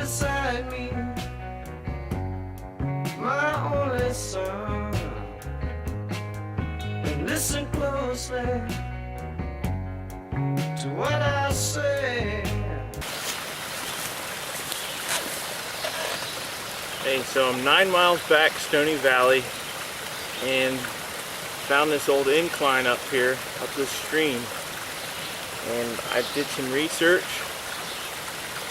beside me, my only son, and listen closely to what I say. Hey, so I'm 9 miles back Stony Valley and found this old incline up here, up this stream, and I did some research.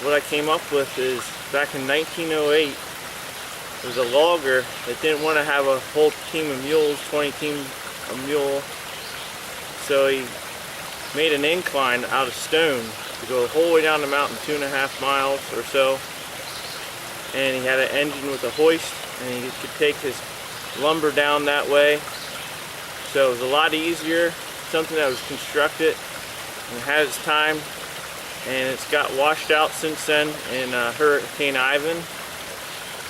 What I came up with is back in 1908 there was a logger that didn't want to have a whole team of mules, 20 team of mule, so he made an incline out of stone to go the whole way down the mountain, 2.5 miles or so. And he had an engine with a hoist, and he could take his lumber down that way. So it was a lot easier, something that was constructed and had its time, and it's got washed out since then in Hurricane Ivan.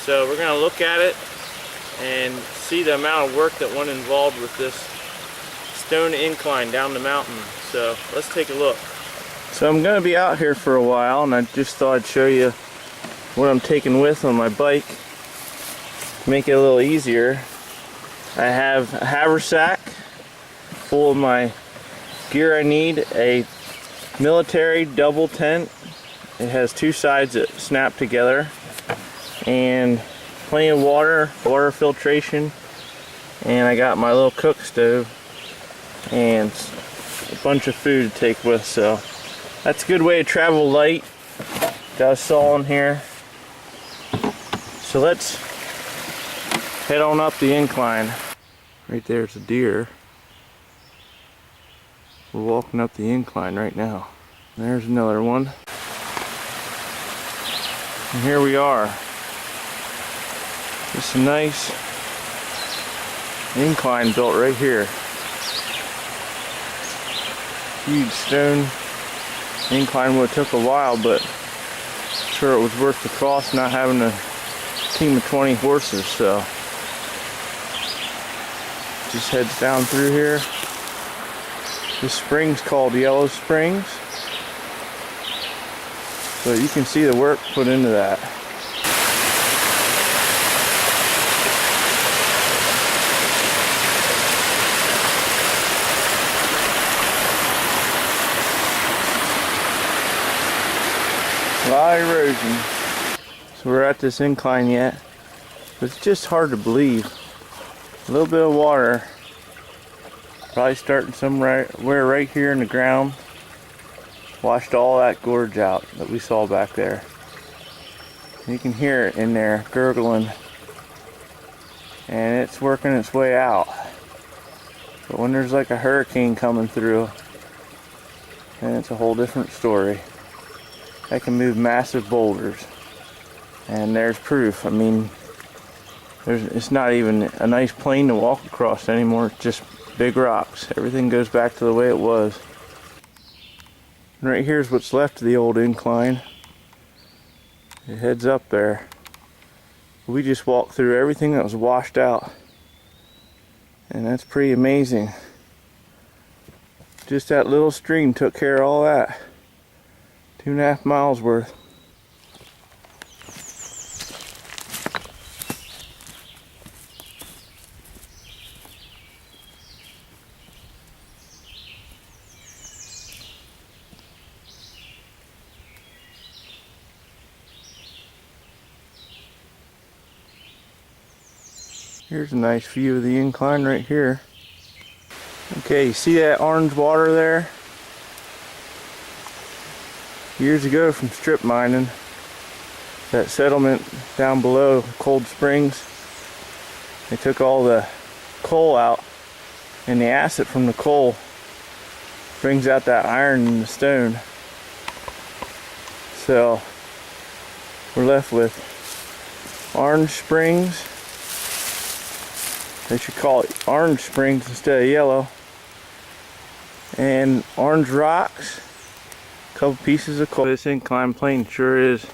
So we're going to look at it and see the amount of work that went involved with this stone incline down the mountain. So let's take a look. So I'm going to be out here for a while, and I just thought I'd show you what I'm taking with on my bike to make it a little easier. I have a haversack full of my gear I need, a military double tent. It has 2 sides that snap together, and plenty of water filtration, and I got my little cook stove and a bunch of food to take with. So that's a good way to travel light. Got a saw in here. So let's head on up the incline. Right there's a deer. We're walking up the incline right now. There's another one. And here we are. Just a nice incline built right here. Huge stone incline. Would have took a while, but I'm sure it was worth the cost not having a team of 20 horses. So just heads down through here. This spring's called Yellow Springs, so you can see the work put into that. A lot of erosion. So we're at this incline yet, but it's just hard to believe. A little bit of water, probably starting somewhere right here in the ground, washed all that gorge out that we saw back there. You can hear it in there gurgling, and it's working its way out. But when there's like a hurricane coming through, then it's a whole different story. That can move massive boulders, and there's proof. I mean, it's not even a nice plain to walk across anymore. It's just big rocks. Everything goes back to the way it was. And right here's what's left of the old incline. It heads up there. We just walked through everything that was washed out, and that's pretty amazing. Just that little stream took care of all that. 2.5 miles worth. Here's a nice view of the incline right here. Okay, you see that orange water there? Years ago from strip mining, that settlement down below Cold Springs, they took all the coal out, and the acid from the coal brings out that iron in the stone. So we're left with orange springs. They should call it orange springs instead of yellow. And orange rocks. A couple pieces of coal. This incline plane sure is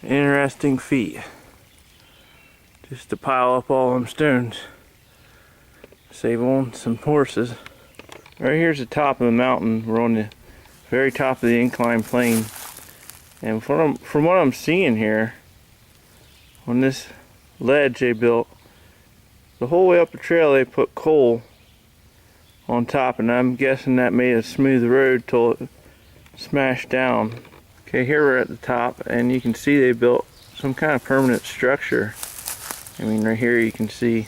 an interesting feat. Just to pile up all them stones. Save on some horses. Right here's the top of the mountain. We're on the very top of the incline plane. And from what I'm seeing here, on this ledge they built, the whole way up the trail they put coal on top, and I'm guessing that made a smooth road till it smashed down. Okay, here we're at the top, and you can see they built some kind of permanent structure. I mean, right here you can see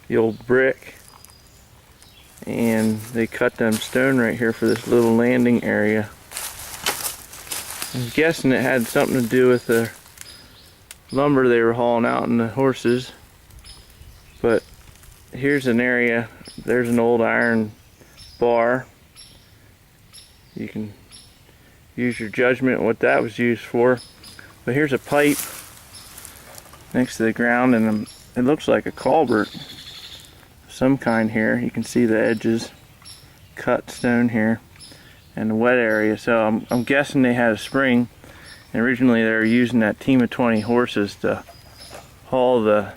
the old brick, and they cut them stone right here for this little landing area. I'm guessing it had something to do with the lumber they were hauling out and the horses. But here's an area, there's an old iron bar. You can use your judgment what that was used for. But here's a pipe next to the ground, and it looks like a culvert of some kind here. You can see the edges, cut stone here, and the wet area. So I'm guessing they had a spring, and originally they were using that team of 20 horses to haul the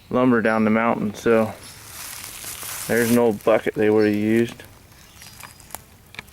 lumber down the mountain. So there's an old bucket they would have used.